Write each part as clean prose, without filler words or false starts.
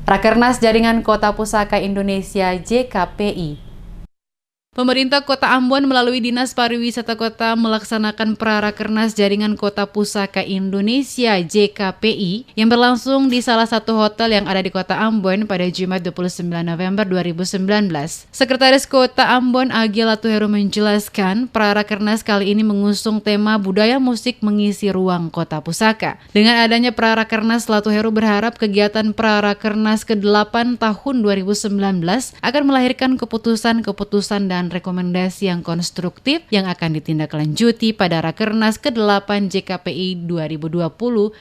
Rakernas Jaringan Kota Pusaka Indonesia JKPI. Pemerintah Kota Ambon melalui Dinas Pariwisata Kota melaksanakan Prarakernas Jaringan Kota Pusaka Indonesia JKPI yang berlangsung di salah satu hotel yang ada di Kota Ambon pada Jumat 29 November 2019. Sekretaris Kota Ambon Agi Latuheru menjelaskan, Prarakernas kali ini mengusung tema budaya musik mengisi ruang Kota Pusaka. Dengan adanya Prarakernas, Latuheru berharap kegiatan Prarakernas ke-8 tahun 2019 akan melahirkan keputusan-keputusan dan rekomendasi yang konstruktif yang akan ditindaklanjuti pada Rakernas ke-8 JKPI 2020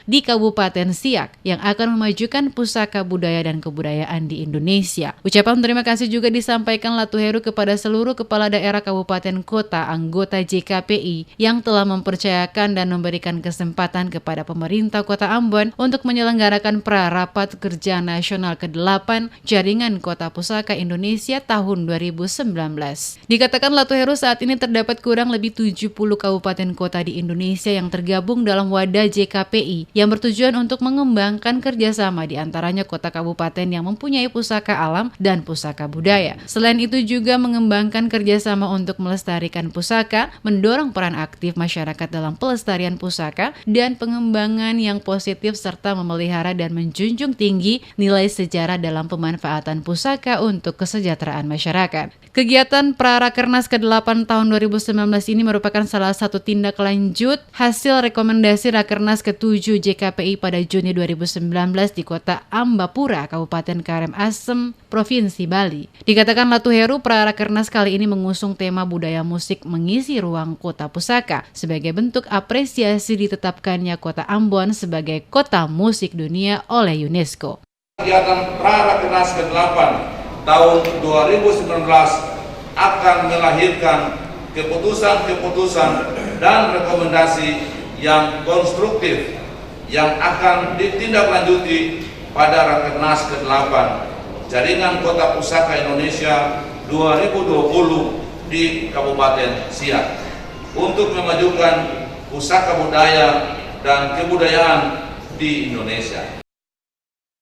di Kabupaten Siak yang akan memajukan pusaka budaya dan kebudayaan di Indonesia. Ucapan terima kasih juga disampaikan Latuheru kepada seluruh kepala daerah kabupaten kota anggota JKPI yang telah mempercayakan dan memberikan kesempatan kepada pemerintah Kota Ambon untuk menyelenggarakan Prarapat Kerja Nasional ke-8 Jaringan Kota Pusaka Indonesia tahun 2019. Dikatakan Latuheru saat ini terdapat kurang lebih 70 kabupaten kota di Indonesia yang tergabung dalam wadah JKPI yang bertujuan untuk mengembangkan kerjasama di antaranya kota kabupaten yang mempunyai pusaka alam dan pusaka budaya. Selain itu juga mengembangkan kerjasama untuk melestarikan pusaka, mendorong peran aktif masyarakat dalam pelestarian pusaka dan pengembangan yang positif serta memelihara dan menjunjung tinggi nilai sejarah dalam pemanfaatan pusaka untuk kesejahteraan masyarakat. Kegiatan Prarakernas ke-8 tahun 2019 ini merupakan salah satu tindak lanjut hasil rekomendasi Rakernas ke-7 JKPI pada Juni 2019 di Kota Ambapura, Kabupaten Karangasem, Provinsi Bali. Dikatakan Latuheru, Prarakernas kali ini mengusung tema budaya musik mengisi ruang Kota Pusaka sebagai bentuk apresiasi ditetapkannya Kota Ambon sebagai Kota Musik Dunia oleh UNESCO. Kegiatan Prarakernas ke-8 tahun 2019 akan melahirkan keputusan-keputusan dan rekomendasi yang konstruktif yang akan ditindaklanjuti pada Rakernas ke-8 Jaringan Kota Pusaka Indonesia 2020 di Kabupaten Siak untuk memajukan pusaka budaya dan kebudayaan di Indonesia.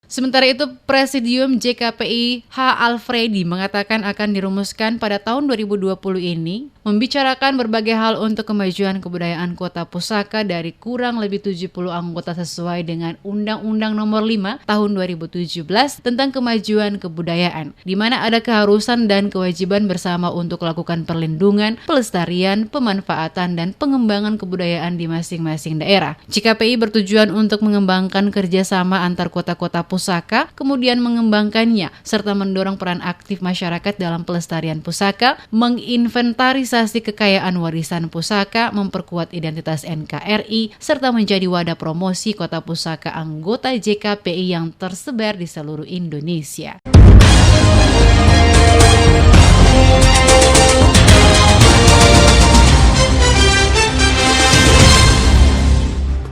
Sementara itu, Presidium JKPI H. Alfredi mengatakan akan dirumuskan pada tahun 2020 ini membicarakan berbagai hal untuk kemajuan kebudayaan Kota Pusaka dari kurang lebih 70 anggota sesuai dengan Undang-Undang Nomor 5 Tahun 2017 tentang kemajuan kebudayaan, di mana ada keharusan dan kewajiban bersama untuk melakukan perlindungan, pelestarian, pemanfaatan, dan pengembangan kebudayaan di masing-masing daerah. JKPI bertujuan untuk mengembangkan kerjasama antar kota-kota pusaka, kemudian mengembangkannya, serta mendorong peran aktif masyarakat dalam pelestarian pusaka, menginventarisasi kekayaan warisan pusaka, memperkuat identitas NKRI, serta menjadi wadah promosi kota pusaka anggota JKPI yang tersebar di seluruh Indonesia.